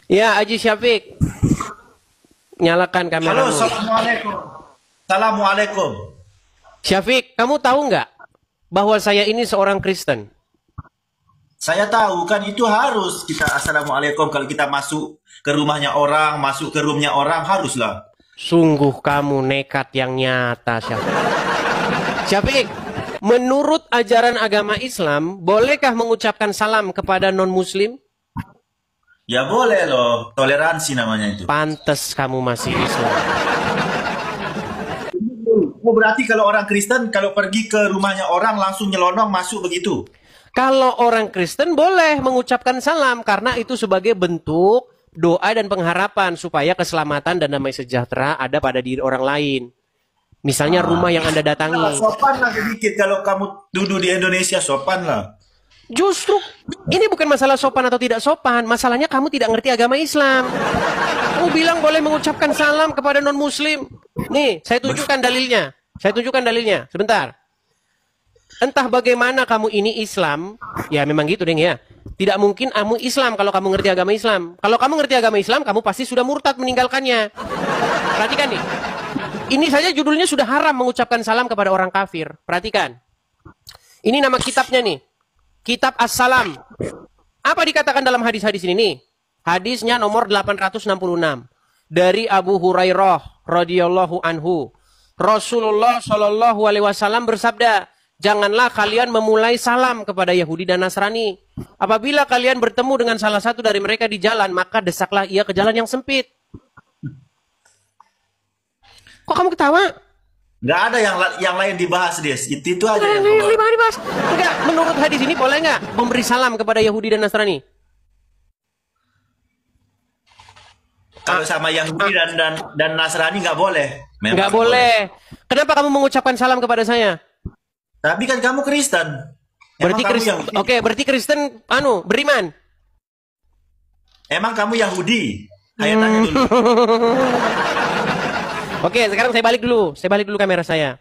Ya, Haji Syafiq, nyalakan Halo, kameramu. assalamualaikum. Assalamualaikum. Syafiq, kamu tahu nggak bahwa saya ini seorang Kristen? Saya tahu kan itu harus kita assalamualaikum kalau kita masuk ke rumahnya orang, masuk ke roomnya orang haruslah. Sungguh kamu nekat yang nyata, Syafiq. Syafiq, menurut ajaran agama Islam, bolehkah mengucapkan salam kepada non-Muslim? Ya boleh loh, toleransi namanya itu. Pantes kamu masih Islam. Oh berarti kalau orang Kristen kalau pergi ke rumahnya orang langsung nyelonong masuk begitu? Kalau orang Kristen boleh mengucapkan salam karena itu sebagai bentuk doa dan pengharapan supaya keselamatan dan damai sejahtera ada pada diri orang lain. Misalnya rumah yang Anda datangi. Sopan lah sedikit kalau kamu duduk di Indonesia sopan lah. Justru ini bukan masalah sopan atau tidak sopan, masalahnya kamu tidak ngerti agama Islam. Kamu bilang boleh mengucapkan salam kepada non-muslim. Nih, saya tunjukkan dalilnya. Saya tunjukkan dalilnya. Sebentar. Entah bagaimana kamu ini Islam, ya memang gitu deng ya. Tidak mungkin kamu Islam kalau kamu ngerti agama Islam. Kalau kamu ngerti agama Islam, kamu pasti sudah murtad meninggalkannya. Perhatikan nih. Ini saja judulnya sudah haram mengucapkan salam kepada orang kafir. Perhatikan. Ini nama kitabnya nih. Kitab As-Salam. Apa dikatakan dalam hadis-hadis ini nih? Hadisnya nomor 866. Dari Abu Hurairah radhiyallahu anhu. Rasulullah Shallallahu alaihi wasallam bersabda, "Janganlah kalian memulai salam kepada Yahudi dan Nasrani. Apabila kalian bertemu dengan salah satu dari mereka di jalan, maka desaklah ia ke jalan yang sempit." Kok kamu ketawa? Nggak ada yang lain dibahas Des. Itu aja yang Ini kemarin. dibahas. Enggak, menurut hadis ini boleh nggak memberi salam kepada Yahudi dan Nasrani? Kalau sama Yahudi dan Nasrani nggak boleh. Memang Nggak boleh. Kenapa kamu mengucapkan salam kepada saya? Tapi kan kamu Kristen. Berarti Emang kamu Kristen. Yahudi. Oke, berarti Kristen beriman. Emang kamu Yahudi. Ayo tanya dulu. Oke, sekarang saya balik dulu. Saya balik dulu kamera saya.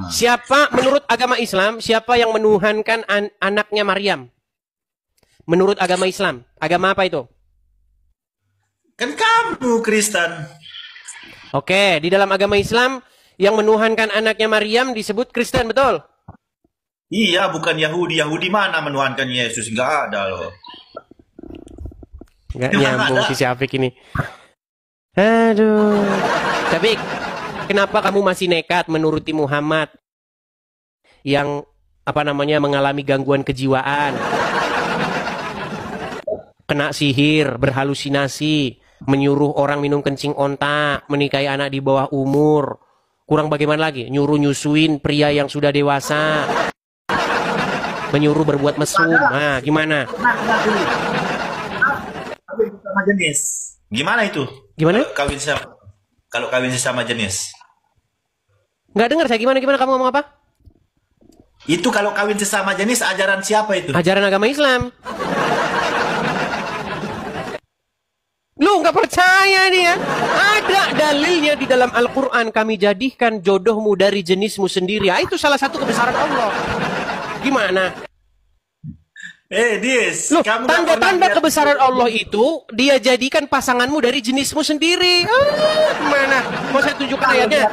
Siapa menurut agama Islam, siapa yang menuhankan anaknya Maryam? Menurut agama Islam, agama apa itu? Kan kamu Kristen. Oke, di dalam agama Islam yang menuhankan anaknya Maryam disebut Kristen, betul? Iya, bukan Yahudi. Yahudi mana menuhankan Yesus? Nggak ada loh. Nggak nyambung si Syafiq ini. Aduh. Syafiq, kenapa kamu masih nekat menuruti Muhammad yang mengalami gangguan kejiwaan? Kena sihir, berhalusinasi, menyuruh orang minum kencing onta, menikahi anak di bawah umur. Kurang bagaimana lagi? Nyuruh nyusuin pria yang sudah dewasa. Menyuruh berbuat mesum. Nah, gimana? Sama jenis. Gimana itu? Gimana? Kalau kawin sesama jenis. Nggak dengar saya gimana kamu ngomong apa? Itu kalau kawin sesama jenis ajaran siapa itu? Ajaran agama Islam. Lu nggak percaya nih ya? Ada dalilnya di dalam Al-Quran. Kami jadikan jodohmu dari jenismu sendiri. Itu salah satu kebesaran Allah. Gimana? Dis, Loh, kamu nggak pernah tanda-tanda lihat- kebesaran Allah itu dia jadikan pasanganmu dari jenismu sendiri. Mana? Mau saya tunjukkan ayatnya?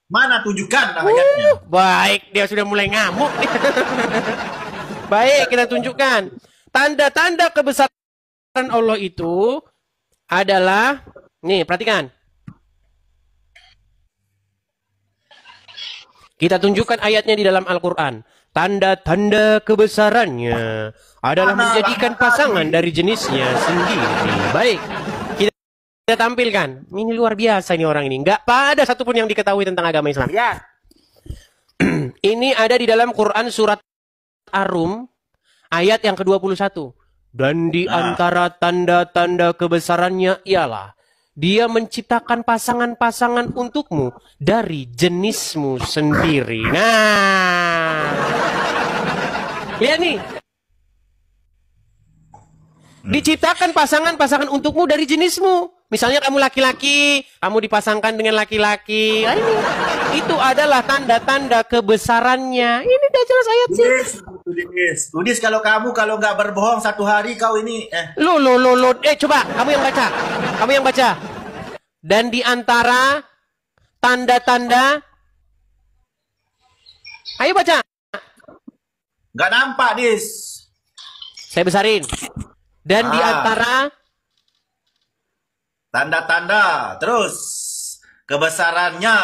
Mana tunjukkan ayatnya? Baik, dia sudah mulai ngamuk. Baik, kita tunjukkan. Tanda-tanda kebesaran Allah itu adalah, nih perhatikan. Kita tunjukkan ayatnya di dalam Al-Quran. Tanda-tanda kebesarannya adalah menjadikan pasangan dari jenisnya sendiri. Baik, kita tampilkan. Ini luar biasa ini orang ini. Nggak ada satupun yang diketahui tentang agama Islam. Ya. Ini ada di dalam Quran surat Ar-Rum ayat yang ke-21. Dan di antara tanda-tanda kebesarannya ialah dia menciptakan pasangan-pasangan untukmu dari jenismu sendiri. Nah, lihat nih. Diciptakan pasangan-pasangan untukmu dari jenismu. Misalnya kamu laki-laki, kamu dipasangkan dengan laki-laki. Nah, ini itu adalah tanda-tanda kebesarannya. Ini udah jelas ayat sih. Udis, kalau kamu kalau nggak berbohong satu hari kau ini Lo. Coba, kamu yang baca. Kamu yang baca. Dan di antara tanda-tanda, ayo baca. nggak nampak, Dis. Saya besarin. Dan di antara tanda-tanda, terus kebesarannya,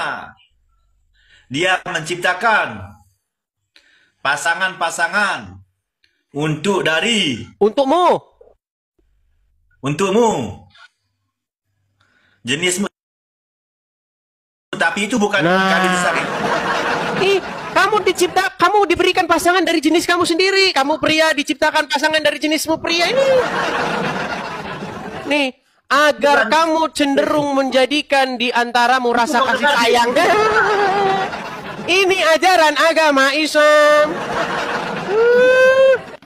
dia menciptakan pasangan-pasangan untukmu. Jenismu, tapi itu bukan Nah. kawin sesari. Kamu diberikan pasangan dari jenis kamu sendiri. Kamu pria diciptakan pasangan dari jenismu pria ini. Nih, agar kamu cenderung menjadikan di antaramu rasa kasih sayang. Ini ajaran agama Islam.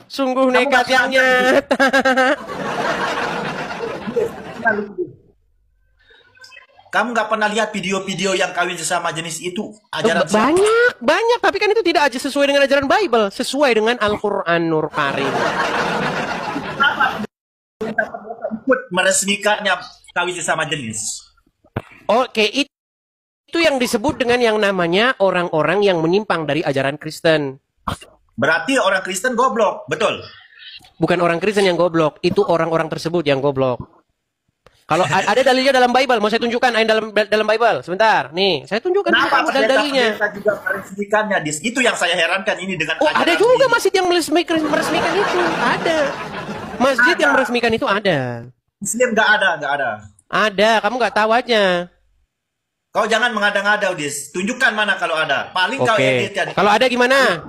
Sungguh nekat yang nyata. Kamu nggak pernah lihat video-video yang kawin sesama jenis itu? Ajaran Banyak. Tapi kan itu tidak aja sesuai dengan ajaran Bible. Sesuai dengan Al-Quran Nur Karim. ikut meresmikannya kawin sesama jenis. Oke, itu yang disebut dengan yang namanya orang-orang yang menyimpang dari ajaran Kristen. Berarti orang Kristen goblok, betul? Bukan orang Kristen yang goblok, itu orang-orang tersebut yang goblok. Kalau ada dalilnya dalam Bible, mau saya tunjukkan dalam Bible. Sebentar, nih, saya tunjukkan dalilnya. Kenapa juga meresmikannya? Itu yang saya herankan ini dengan. Oh, ada juga masjid yang meresmikan itu, ada. Masjid yang meresmikan itu ada. Muslim nggak ada. Ada, kamu nggak tahu aja. Kau jangan mengada-ngada, Udis. Tunjukkan mana kalau ada. Paling kau editkan. Kalau ada gimana?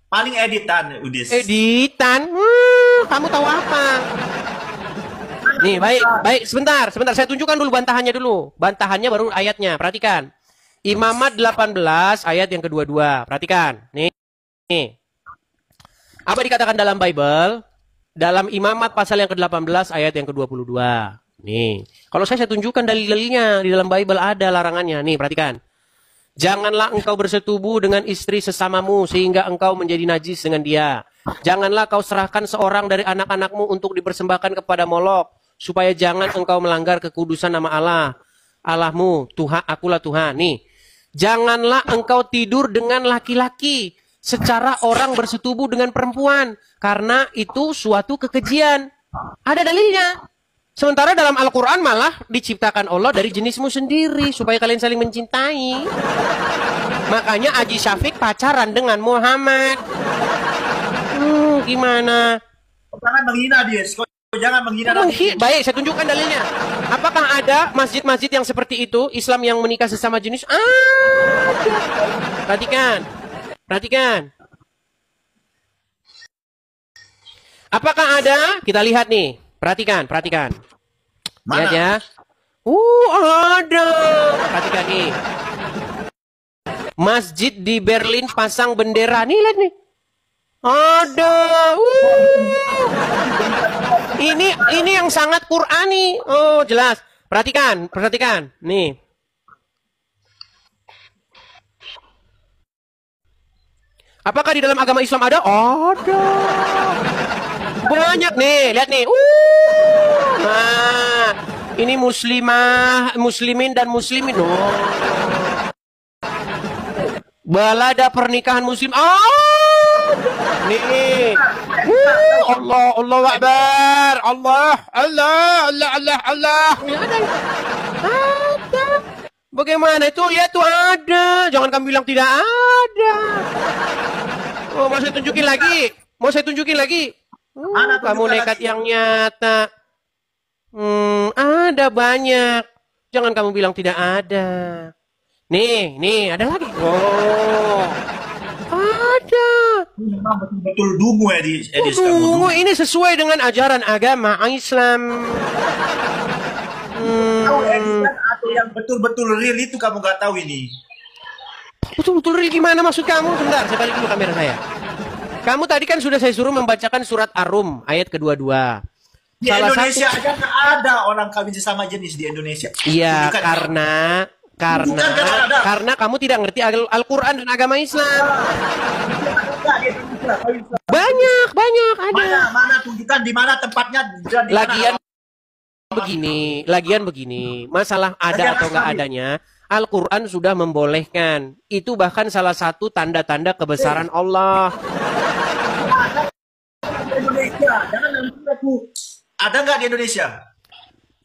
Paling editan, Udis. Editan? Kamu tahu apa? Nih, baik, sebentar. Saya tunjukkan dulu bantahannya dulu. Bantahannya baru ayatnya. Perhatikan. Imamat 18 ayat yang kedua-dua. Perhatikan. Nih. Apa dikatakan dalam Bible? Dalam Imamat pasal yang ke-18 ayat yang ke-22. Nih. Kalau saya tunjukkan dalil-dalilnya di dalam Bible ada larangannya. Nih, perhatikan. Janganlah engkau bersetubuh dengan istri sesamamu sehingga engkau menjadi najis dengan dia. Janganlah kau serahkan seorang dari anak-anakmu untuk dipersembahkan kepada Molok, supaya jangan engkau melanggar kekudusan nama Allah, Allahmu. Tuhan, akulah Tuhan. Nih, janganlah engkau tidur dengan laki-laki secara orang bersetubuh dengan perempuan, karena itu suatu kekejian. Ada dalilnya. Sementara dalam Al-Quran malah diciptakan Allah dari jenismu sendiri, supaya kalian saling mencintai. Makanya Haji Syafiq pacaran dengan Muhammad. Gimana? Jangan menghina dia. Jangan menghina. Baik, saya tunjukkan dalilnya. Apakah ada masjid-masjid yang seperti itu, Islam yang menikah sesama jenis? Perhatikan. Apakah ada? Kita lihat nih. Perhatikan. Mana? Lihat ya. Ada. Perhatikan nih. Masjid di Berlin pasang bendera. Nih, lihat nih. Ada. Ini yang sangat Qur'ani. Oh, jelas. Perhatikan. Nih. Apakah di dalam agama Islam ada? Ada. Banyak nih, lihat nih. Nah, ini muslimin dan muslimin. Balada pernikahan muslim. Nih. Allahu Akbar. Allah. Ada. Bagaimana itu? Lihat tuh ada. Jangan kamu bilang tidak ada. Oh, mau saya tunjukin lagi. Kamu nekat yang nyata. Ada banyak. Jangan kamu bilang tidak ada. Nih, ada lagi. Oh, ada. Memang betul-betul dungu Dungu. Ini sesuai dengan ajaran agama Islam. Tahu editan atau yang betul-betul real itu kamu nggak tahu ini. Betul-betul real gimana maksud kamu? Sebentar, saya balik dulu kamera saya. Kamu tadi kan sudah saya suruh membacakan surat Ar-Rum ayat kedua-dua. Di Indonesia aja nggak ada orang kawin sesama jenis di Indonesia. Iya, karena kamu tidak ngerti Al-Quran dan agama Islam. Banyak, banyak ada. Mana tunjukkan di mana tempatnya dan di mana. Lagian begini, masalah ada atau nggak adanya, Al-Quran sudah membolehkan. Itu bahkan salah satu tanda-tanda kebesaran Allah. Indonesia, jangan nanti aku. Ada nggak di Indonesia?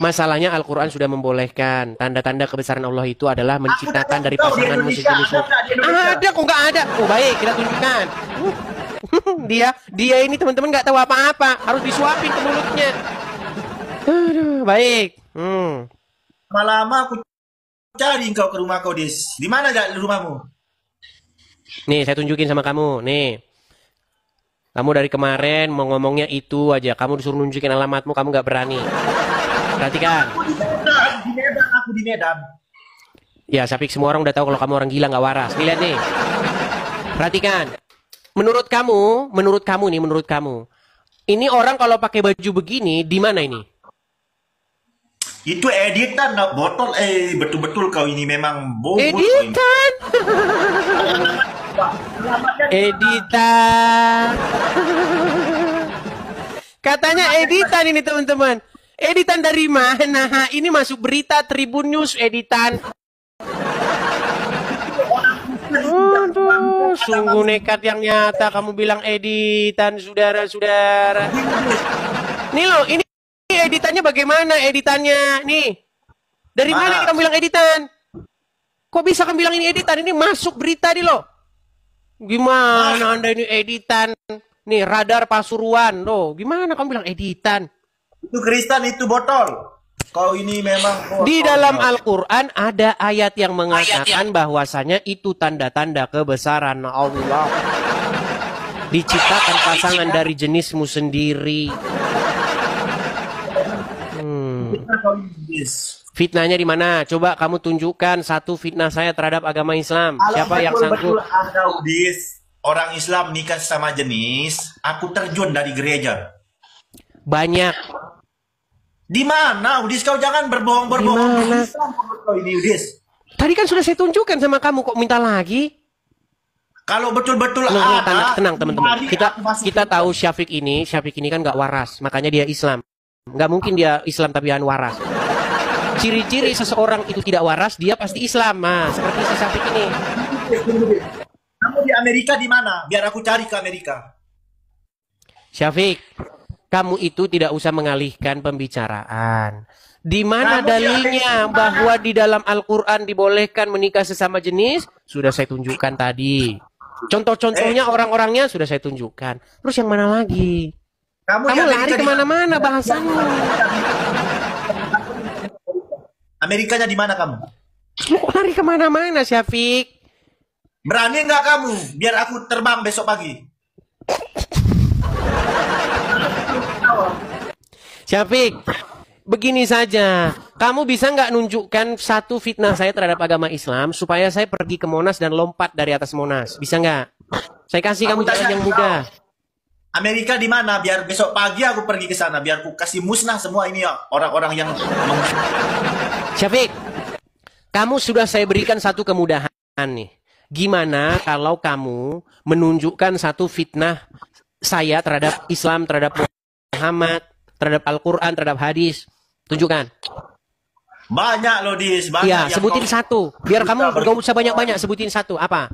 Masalahnya Al-Quran sudah membolehkan. Tanda-tanda kebesaran Allah itu adalah menciptakan dari pasangan musik-musik. Ada kok nggak ada? Oh baik, kita tunjukkan. dia ini teman-teman nggak tahu apa-apa. Harus disuapin ke mulutnya. Aduh, baik. Lama-lama aku cari engkau ke rumah kau, Dis. Di mana gak rumahmu? Nih, saya tunjukin sama kamu. Nih. Kamu dari kemarin mau ngomongnya itu aja. Kamu disuruh nunjukin alamatmu, kamu nggak berani. Perhatikan. Aku di Medan. Ya, Syafiq, semua orang udah tahu kalau kamu orang gila nggak waras. Nih, lihat nih. Perhatikan. Menurut kamu. Ini orang kalau pakai baju begini, di mana ini? Itu editan, botol. Betul-betul kau ini memang bohong. Editan. Editan. Katanya editan ini teman-teman. Editan dari mana? Ini masuk berita Tribun News editan. Aduh, sungguh nekat yang nyata kamu bilang editan, saudara-saudara. Nih loh, ini editannya bagaimana editannya? Nih, dari mana kamu bilang editan? Kok bisa kamu bilang ini editan? Ini masuk berita nih loh. Gimana Anda ini editan? Nih, radar Pasuruan loh. Gimana kamu bilang editan? Itu Kristen, itu botol. Kau ini memang di dalam Al-Quran ada ayat yang mengatakan bahwasanya itu tanda-tanda kebesaran Allah. Diciptakan pasangan dari jenismu sendiri. Fitnahnya di mana? Coba kamu tunjukkan satu fitnah saya terhadap agama Islam. Siapa yang sanggup? Orang Islam nikah sama jenis, aku terjun dari gereja. Banyak. Di mana, Udis? Kau jangan berbohong-berbohong. Di mana? Ini, Udis. Tadi kan sudah saya tunjukkan sama kamu, kok minta lagi? Kalau betul-betul ada, tenang teman-teman. Kita tahu Syafiq ini kan nggak waras, makanya dia Islam. Nggak mungkin dia Islam tapi waras. Ciri-ciri seseorang itu tidak waras, dia pasti Islam. Nah, seperti si Syafiq ini. Kamu di Amerika di mana? Biar aku cari ke Amerika. Syafiq, kamu itu tidak usah mengalihkan pembicaraan. Di mana dalilnya bahwa di dalam Al-Quran dibolehkan menikah sesama jenis? Sudah saya tunjukkan tadi. Contoh-contohnya orang-orangnya sudah saya tunjukkan. Terus yang mana lagi? Kamu lari kemana-mana bahasanmu. Amerikanya di mana kamu? Kok lari kemana-mana, Syafiq? Berani nggak kamu? Biar aku terbang besok pagi. Syafiq, begini saja. Kamu bisa nggak nunjukkan satu fitnah saya terhadap agama Islam supaya saya pergi ke Monas dan lompat dari atas Monas? Bisa nggak? Saya kasih kamu jalan yang mudah. Amerika di mana? Biar besok pagi aku pergi ke sana. Biar aku kasih musnah semua ini ya orang-orang yang. Syafiq, kamu sudah saya berikan satu kemudahan nih. Gimana kalau kamu menunjukkan satu fitnah saya terhadap Islam, terhadap Muhammad, terhadap Al-Quran, terhadap hadis? Tunjukkan. Banyak loh, Dis. Banyak. Ya, sebutin satu. Biar kamu gak usah banyak-banyak, sebutin satu. Apa?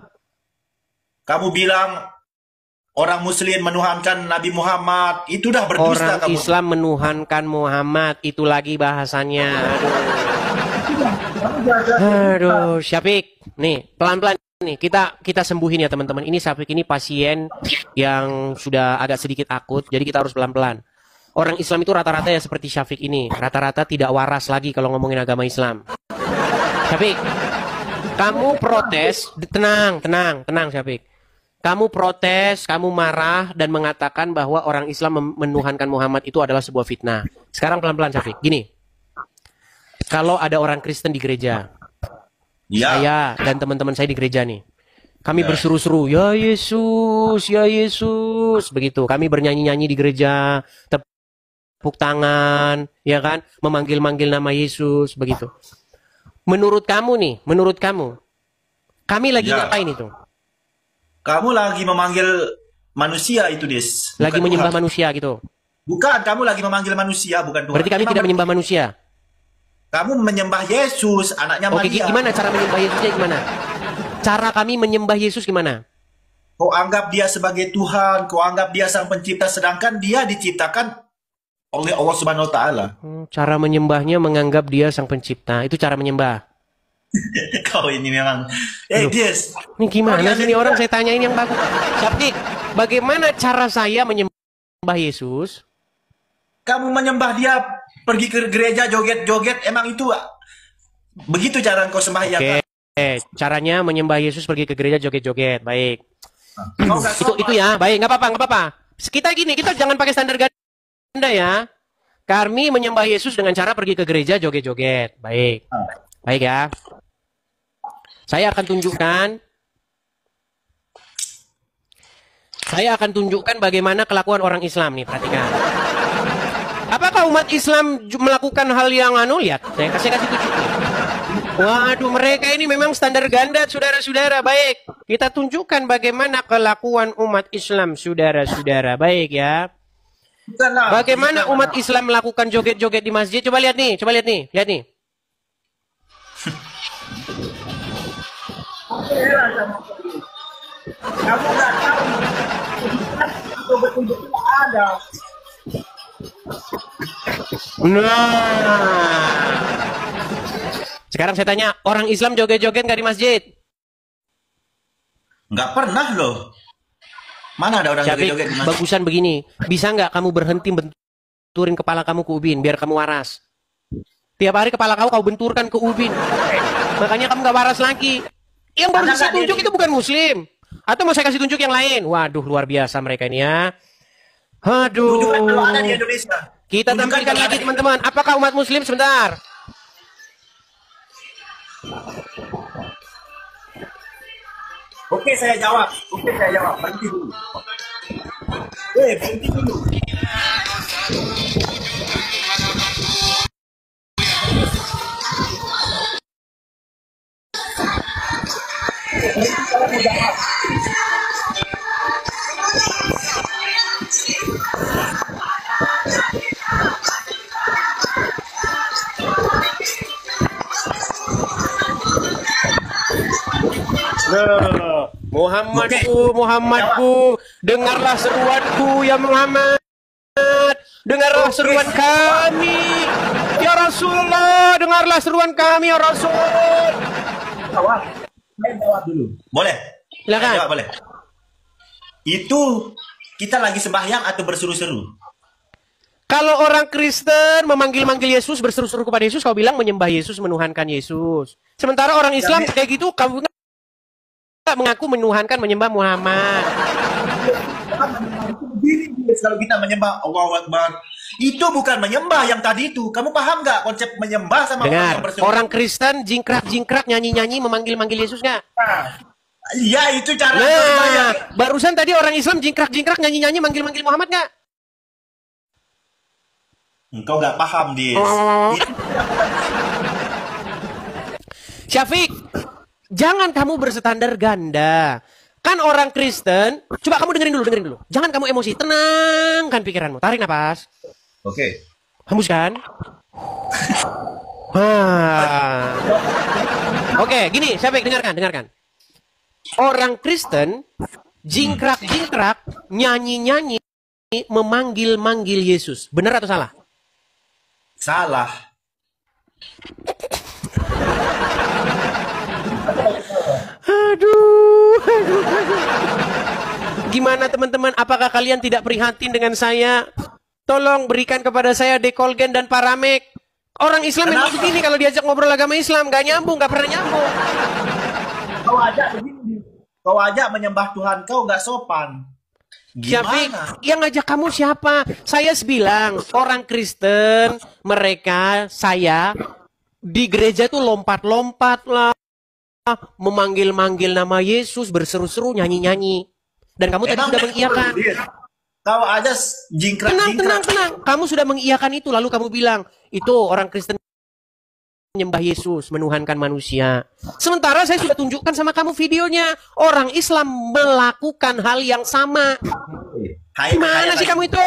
Kamu bilang orang Muslim menuhankan Nabi Muhammad. Itu dah berdusta. Orang Islam menuhankan Muhammad. Itu lagi bahasannya. Aduh, Syafiq. Nih, pelan-pelan. Nih, kita sembuhin ya teman-teman. Ini Syafiq ini pasien yang sudah agak sedikit akut. Jadi kita harus pelan-pelan. Orang Islam itu rata-rata ya seperti Syafiq ini. Rata-rata tidak waras lagi kalau ngomongin agama Islam. Syafiq, kamu protes. Tenang Syafiq. Kamu protes, kamu marah dan mengatakan bahwa orang Islam menuhankan Muhammad itu adalah sebuah fitnah. Sekarang pelan-pelan Syafiq. Gini, kalau ada orang Kristen di gereja, saya dan teman-teman saya di gereja nih, kami berseru-seru, ya Yesus, begitu. Kami bernyanyi-nyanyi di gereja, tepuk tangan, ya kan, memanggil-manggil nama Yesus, begitu. Menurut kamu, kami lagi ngapain itu? Kamu lagi memanggil manusia itu, Des. Lagi Bukan menyembah Tuhan. manusia gitu. Bukan, kamu lagi memanggil manusia, bukan Tuhan. Berarti kami Memang tidak menyembah manusia. Kamu menyembah Yesus, anaknya Oke, Maria. gimana cara menyembah Yesusnya gimana? Cara kami menyembah Yesus gimana? Kau anggap dia sebagai Tuhan, kau anggap dia sang pencipta, sedangkan dia diciptakan oleh Allah Subhanahu wa taala. Cara menyembahnya menganggap dia sang pencipta. Itu cara menyembah. Kau ini memang Des. Ini gimana Oh, sih ini orang saya tanyain yang bagus. Syafik, bagaimana cara saya menyembah Yesus? Kamu menyembah dia, pergi ke gereja joget-joget, emang itu begitu cara kau sembahyang. Oke, caranya menyembah Yesus pergi ke gereja joget-joget. Baik. Kau nggak Itu sopan. ya, baik, nggak apa-apa, nggak apa-apa. Kita gini, kita jangan pakai standar ganda ya. Kami menyembah Yesus dengan cara pergi ke gereja joget-joget. Baik. Baik ya. Saya akan tunjukkan bagaimana kelakuan orang Islam nih, perhatikan. Apakah umat Islam melakukan hal yang lihat, saya kasih tunjuk nih. Waduh, mereka ini memang standar ganda, saudara-saudara. Baik, kita tunjukkan bagaimana kelakuan umat Islam, saudara-saudara. Baik ya. Bukanlah, Bagaimana bukanlah. umat Islam melakukan joget-joget di masjid? Coba lihat nih, lihat nih. Kamu nggak tahu. Itu betul-betul ada. Nah, sekarang saya tanya, orang Islam joget-joget nggak di masjid? Nggak pernah loh. Mana ada orang Syafiq, joget-joget di masjid? bagusan begini. Bisa nggak kamu berhenti benturin kepala kamu ke ubin biar kamu waras? Tiap hari kepala kau benturkan ke ubin. Makanya kamu nggak waras lagi. Yang baru Ada saya nggak tunjuk dia- itu bukan Muslim. Atau mau saya kasih tunjuk yang lain? Waduh, luar biasa mereka ini ya. Aduh. Tunjukkan kalau ada di Indonesia. Kita Tunjukkan tampilkan kalau lagi ada di- teman-teman. Apakah umat Muslim sebentar? Oke, saya jawab. Berhenti dulu. Berhenti dulu. Nah, Muhammadku, dengarlah seruanku ya Muhammad. Dengarlah seruan kami. Ya Rasulullah, dengarlah seruan kami ya Rasul. Jawab. Saya jawab dulu. Boleh? Silakan. Saya jawab, boleh. Itu kita lagi sembahyang atau berseru-seru? Kalau orang Kristen memanggil-manggil Yesus, berseru-seru kepada Yesus, kau bilang menyembah Yesus, menuhankan Yesus. Sementara orang Islam kayak gitu, kamu nggak mengaku menuhankan, menyembah Muhammad. Kalau kita menyembah Allahu Akbar, itu bukan menyembah yang tadi itu. Kamu paham nggak konsep menyembah sama orang yang Dengar, berseru? orang Kristen jingkrak-jingkrak, nyanyi-nyanyi, memanggil-manggil Yesus nggak? Iya, itu cara menyembah. Nah, barusan tadi orang Islam jingkrak-jingkrak, nyanyi-nyanyi, manggil-manggil Muhammad nggak? Engkau nggak paham, Dis. Syafiq, jangan kamu berstandar ganda. Kan orang Kristen, coba kamu dengerin dulu. Jangan kamu emosi, tenangkan pikiranmu. Tarik nafas, Oke. hembuskan. Oke, gini, Syafiq, dengarkan. Orang Kristen jingkrak-jingkrak, nyanyi-nyanyi, memanggil-manggil Yesus. Benar atau salah? Salah. Aduh. Gimana teman-teman? Apakah kalian tidak prihatin dengan saya? Tolong berikan kepada saya Dekolgen dan Paramek. Orang Islam memang Kenapa? begini kalau diajak ngobrol agama Islam. Gak nyambung, gak pernah nyambung. Kau ajak begini. Kau ajak menyembah Tuhan kau nggak sopan. Syafiq, Gimana? yang ngajak kamu siapa? Saya bilang, orang Kristen, mereka, saya, di gereja tuh lompat-lompat lah. Memanggil-manggil nama Yesus, berseru-seru, nyanyi-nyanyi. Dan kamu tadi Emang sudah mengiyakan. Kau aja jingkrak-jingkrak. Tenang. Kamu sudah mengiyakan itu, lalu kamu bilang, itu orang Kristen menyembah Yesus, menuhankan manusia. Sementara saya sudah tunjukkan sama kamu videonya. Orang Islam melakukan hal yang sama. Gimana sih kamu itu?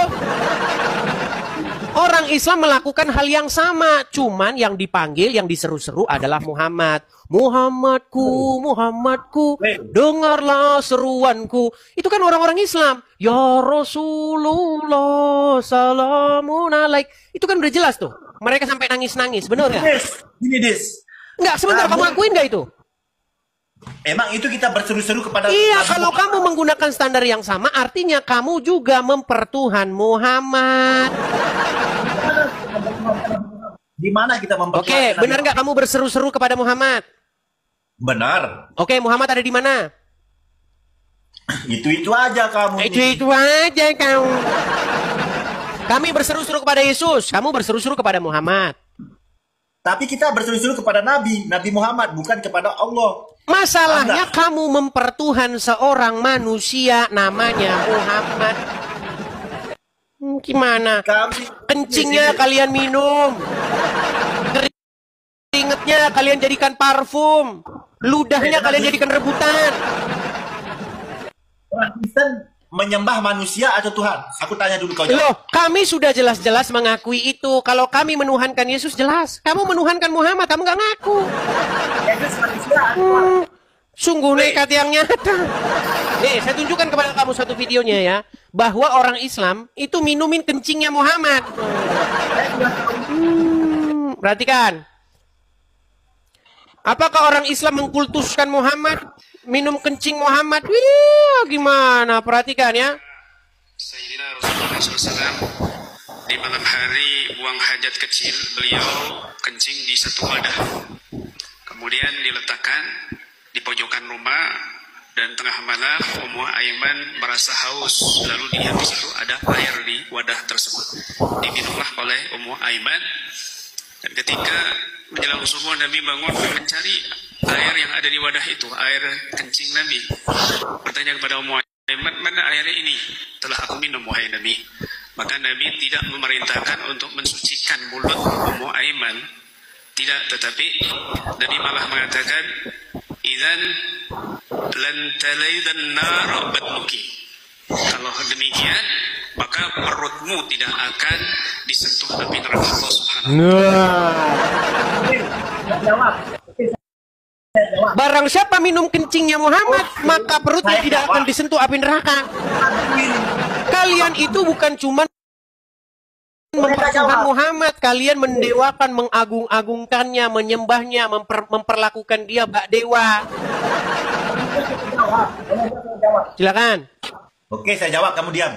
Orang Islam melakukan hal yang sama. Cuman yang dipanggil, yang diseru-seru adalah Muhammad. Muhammadku, Muhammadku, dengarlah seruanku. Itu kan orang-orang Islam. Ya Rasulullah, salamun alaik. Itu kan udah jelas tuh. Mereka sampai nangis-nangis, bener ya? Ini Des. Enggak, sebentar, kamu akuin nggak itu? Emang itu kita berseru-seru kepada Iya, Nabi kalau Muhammad. kamu menggunakan standar yang sama, artinya kamu juga mempertuhan Muhammad. Di mana kita mempertuhan Oke, Nabi benar nggak kamu berseru-seru kepada Muhammad? Benar. Oke, Muhammad ada di mana? Itu aja kamu. Itu aja kamu. Kami berseru-seru kepada Yesus, kamu berseru-seru kepada Muhammad. Tapi kita berseru-seru kepada Nabi Muhammad, bukan kepada Allah. Masalahnya kamu mempertuhan seorang manusia namanya Muhammad. Gimana? Kencingnya kalian minum. Keringetnya kalian jadikan parfum. Ludahnya kalian jadikan rebutan. Orang Kristen menyembah manusia atau Tuhan? Aku tanya dulu kau jawab. Loh, kami sudah jelas-jelas mengakui itu. Kalau kami menuhankan Yesus jelas. Kamu menuhankan Muhammad, kamu nggak ngaku. Sungguh nekat yang nyata. Nih, saya tunjukkan kepada kamu satu videonya ya. Bahwa orang Islam itu minumin kencingnya Muhammad. Perhatikan. Apakah orang Islam mengkultuskan Muhammad? Minum kencing Muhammad? Wih, gimana? Perhatikan ya. Sayyidina Rasulullah SAW di malam hari buang hajat kecil, beliau kencing di satu wadah. Kemudian diletakkan di pojokan rumah dan tengah malam Ummu Aiman merasa haus, lalu dilihat di situ ada air di wadah tersebut. Diminumlah oleh Ummu Aiman dan ketika menjelang subuh Nabi bangun mencari air yang ada di wadah itu, air kencing Nabi. Bertanya kepada Ummu Aiman, mana air ini? Telah aku minum wahai Nabi. Maka Nabi tidak memerintahkan untuk mensucikan mulut Ummu Aiman. Tidak, tetapi Nabi malah mengatakan, idzan lan talaidan nar batnuki. Kalau demikian, maka perutmu tidak akan disentuh api neraka Allah Subhanahu wa Jawab. Barang siapa minum kencingnya Muhammad, maka perutnya tidak akan disentuh api neraka. Kalian itu bukan cuma mempertuhan Muhammad, kalian mendewakan, mengagung-agungkannya, menyembahnya, memperlakukan dia bak dewa. Silakan. Oke, saya jawab, kamu diam.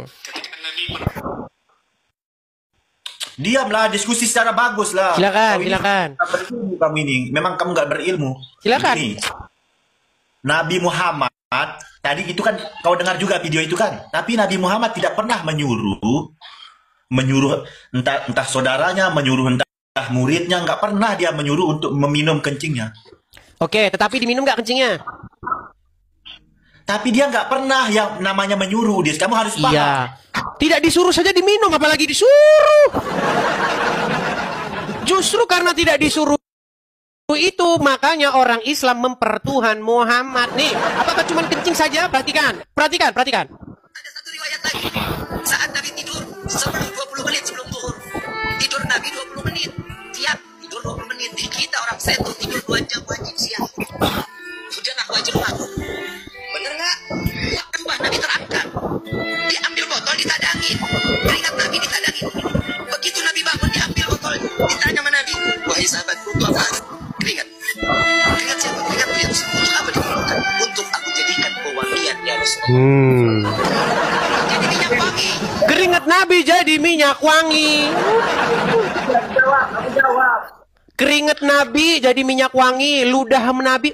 Ketika Nabi Diamlah, diskusi secara bagus lah. Silakan, Kau ini silakan. nggak berilmu kamu ini. Memang kamu nggak berilmu. Silakan. Ini, Nabi Muhammad, tadi itu kan kau dengar juga video itu kan. Tapi Nabi Muhammad tidak pernah menyuruh entah saudaranya, menyuruh entah muridnya, nggak pernah dia menyuruh untuk meminum kencingnya. Oke, tetapi diminum nggak kencingnya? Tapi dia nggak pernah yang namanya menyuruh, Dis. Kamu harus paham. Iya. Tidak disuruh saja diminum, apalagi disuruh. Justru karena tidak disuruh itu, makanya orang Islam mempertuhan Muhammad. Nih, apakah cuma kencing saja? Perhatikan. Ada satu riwayat lagi, saat Nabi tidur sebelum 20 menit sebelum zuhur. Tidur Nabi 20 menit. Siap, tidur 20 menit. Kita orang setu tidur 2 jam wajib siap. Sudahlah wajib aku. Bener nggak? Mbah Nabi terangkat. Diambil botol ditadangin. Keringat Nabi ditadangin. Begitu Nabi bangun diambil botol. Ditanya sama Nabi, wahai sahabatku, itu apa? Keringat. Keringat siapa? Keringat ya Rasul. Untuk apa diperlukan? Untuk aku jadikan pewangian ya Rasulullah. Jadi minyak wangi. Keringat Nabi jadi minyak wangi. Keringat Nabi jadi minyak wangi. Ludah Nabi,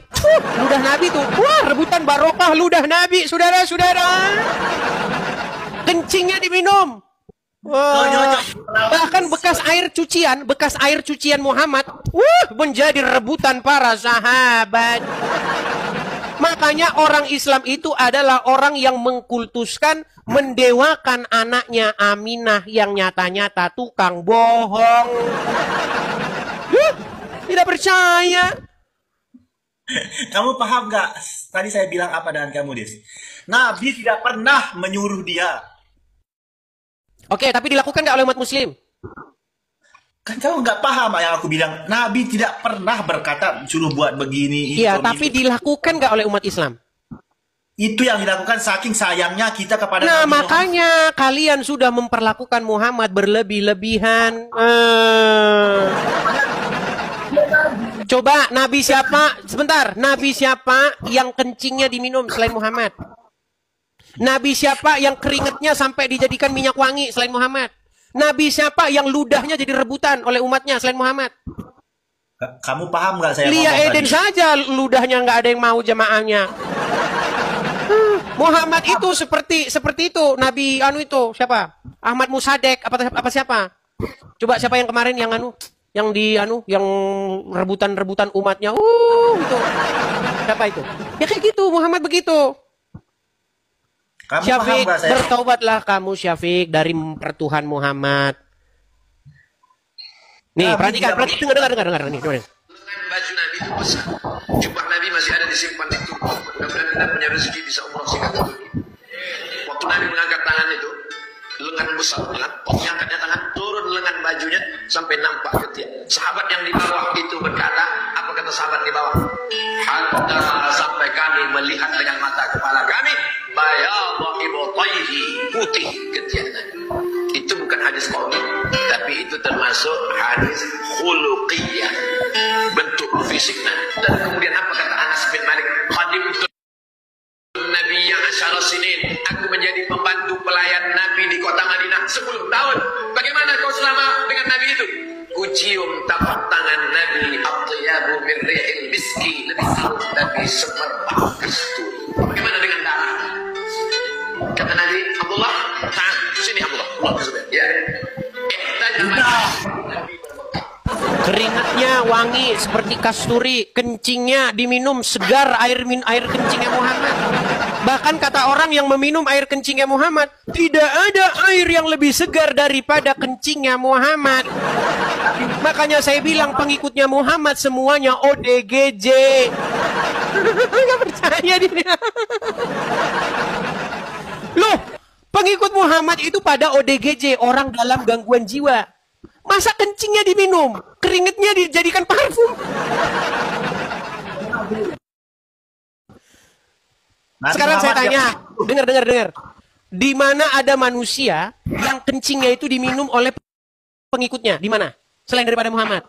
ludah Nabi tuh, wah, rebutan barokah ludah Nabi, saudara-saudara. Kencingnya diminum. Wah, bahkan bekas air cucian Muhammad, menjadi rebutan para sahabat. Makanya orang Islam itu adalah orang yang mengkultuskan, mendewakan anaknya Aminah yang nyata-nyata tukang bohong. Tidak percaya. Kamu paham nggak? Tadi saya bilang apa dengan kamu, Des? Nabi tidak pernah menyuruh dia. Oke, tapi dilakukan nggak oleh umat muslim? Kan kamu nggak paham yang aku bilang. Nabi tidak pernah berkata suruh buat begini. Iya, itu, tapi itu. dilakukan nggak oleh umat Islam? Itu yang dilakukan saking sayangnya kita kepada Nah, Nabi Muhammad. makanya kalian sudah memperlakukan Muhammad berlebih-lebihan. Coba Nabi siapa? Sebentar, Nabi siapa yang kencingnya diminum selain Muhammad? Nabi siapa yang keringetnya sampai dijadikan minyak wangi selain Muhammad? Nabi siapa yang ludahnya jadi rebutan oleh umatnya selain Muhammad? Kamu paham nggak saya Lia ngomong Eden tadi? saja ludahnya nggak ada yang mau jamaahnya. Muhammad itu seperti itu. Nabi itu siapa? Ahmad Musadek apa siapa? Coba siapa yang kemarin yang yang rebutan umatnya. Itu. Siapa itu? Ya kayak gitu, Muhammad begitu. Kamu Syafiq, paham nggak saya? bertaubatlah kamu Syafiq dari pertuhan Muhammad. Nih, Nabi perhatikan, tidak- dengar nih, dengar. Lengan baju Nabi itu besar. Jubah Nabi masih ada disimpan di Turki. Mudah-mudahan kita punya rezeki bisa umroh singkat ke Turki. Waktu Nabi mengangkat tangan itu, lengan besar, lengan. Waktu angkatnya tangan, turun lengan bajunya sampai nampak ketiak. Sahabat yang di bawah itu berkata, apa kata sahabat di bawah? Hatta sampai kami melihat dengan mata kepala kami, bayadha ibtayhi, putih ketiak Nabi. Itu bukan hadis qauli, tapi itu termasuk hadis khuluqiyah, bentuk fisiknya. Dan kemudian apa kata Anas bin Malik? Khadimtu Nabi yang asyara sinin, aku menjadi pembantu pelayan Nabi di kota Madinah 10 tahun. Bagaimana kau selama dengan Nabi itu? Kucium tapak tangan Nabi, atyabu min rihil miski, lebih harum dari semerbak kasturi. Bagaimana dengan darah? Kata Nabi, Abdullah, sini Abdullah, Allah Zubair. Ya. Keringatnya wangi seperti kasturi, kencingnya diminum segar air kencingnya Muhammad. Bahkan kata orang yang meminum air kencingnya Muhammad, tidak ada air yang lebih segar daripada kencingnya Muhammad. Makanya saya bilang pengikutnya Muhammad semuanya ODGJ. Gak percaya dia. Loh, pengikut Muhammad itu pada ODGJ, orang dalam gangguan jiwa. Masa kencingnya diminum, keringetnya dijadikan parfum. Nabi Sekarang saya Muhammad tanya, yang- dengar. Di mana ada manusia yang kencingnya itu diminum oleh pengikutnya? Di mana? Selain daripada Muhammad.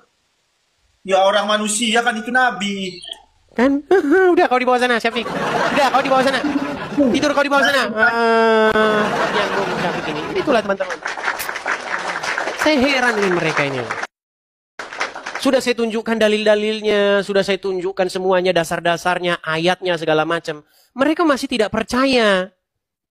Ya orang manusia kan itu Nabi. Kan? Udah kau di bawah sana, Syafiq. Udah kau di bawah sana. Tidur kau di bawah sana. Yang Syafiq ini. Itulah teman-teman. Saya heran dengan mereka ini. Sudah saya tunjukkan dalil-dalilnya, sudah saya tunjukkan semuanya dasar-dasarnya, ayatnya segala macam. Mereka masih tidak percaya.